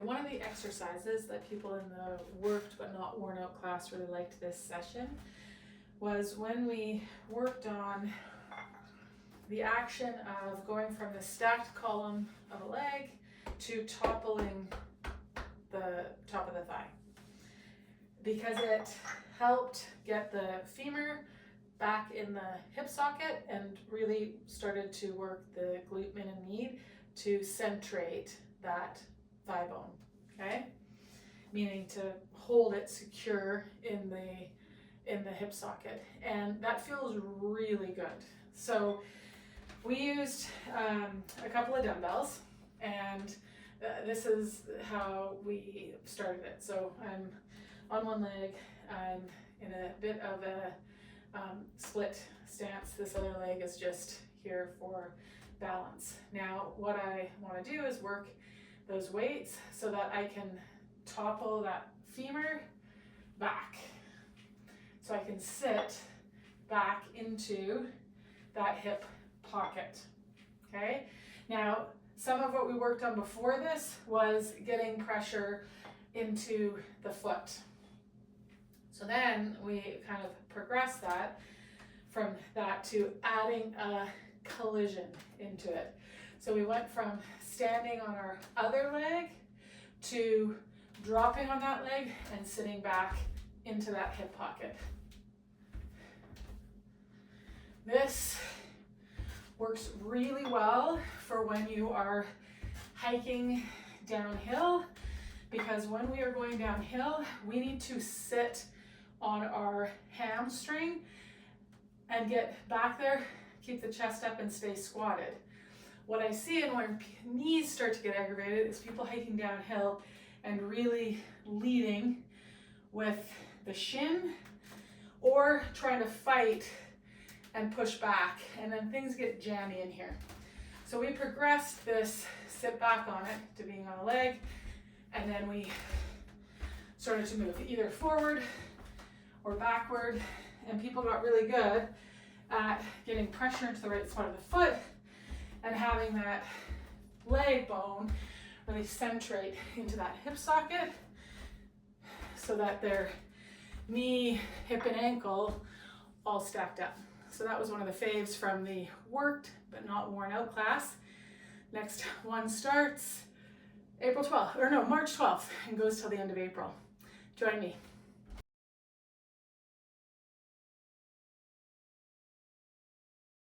One of the exercises that people in the worked but not worn out class really liked this session was when we worked on the action of going from the stacked column of a leg to toppling the top of the thigh, because it helped get the femur back in the hip socket and really started to work the glute min and med to centrate that thigh bone, okay? Meaning to hold it secure in the hip socket, and that feels really good. So we used a couple of dumbbells, and this is how we started it. So I'm on one leg, I'm in a bit of a split stance. This other leg is just here for balance. Now what I want to do is work those weights so that I can topple that femur back, so I can sit back into that hip pocket. Okay, now some of what we worked on before this was getting pressure into the foot. So then we kind of progressed that from that to adding a collision into it. So we went from standing on our other leg to dropping on that leg and sitting back into that hip pocket. This works really well for when you are hiking downhill, because when we are going downhill, we need to sit on our hamstring and get back there, keep the chest up and stay squatted. What I see and when knees start to get aggravated is people hiking downhill and really leading with the shin or trying to fight and push back, and then things get jammy in here. So we progressed this sit back on it to being on a leg, and then we started to move either forward or backward, and people got really good at getting pressure into the right spot of the foot and having that leg bone really centrate into that hip socket so that their knee, hip, and ankle all stacked up. So that was one of the faves from the worked but not worn out class. Next one starts March 12th and goes till the end of April. Join me.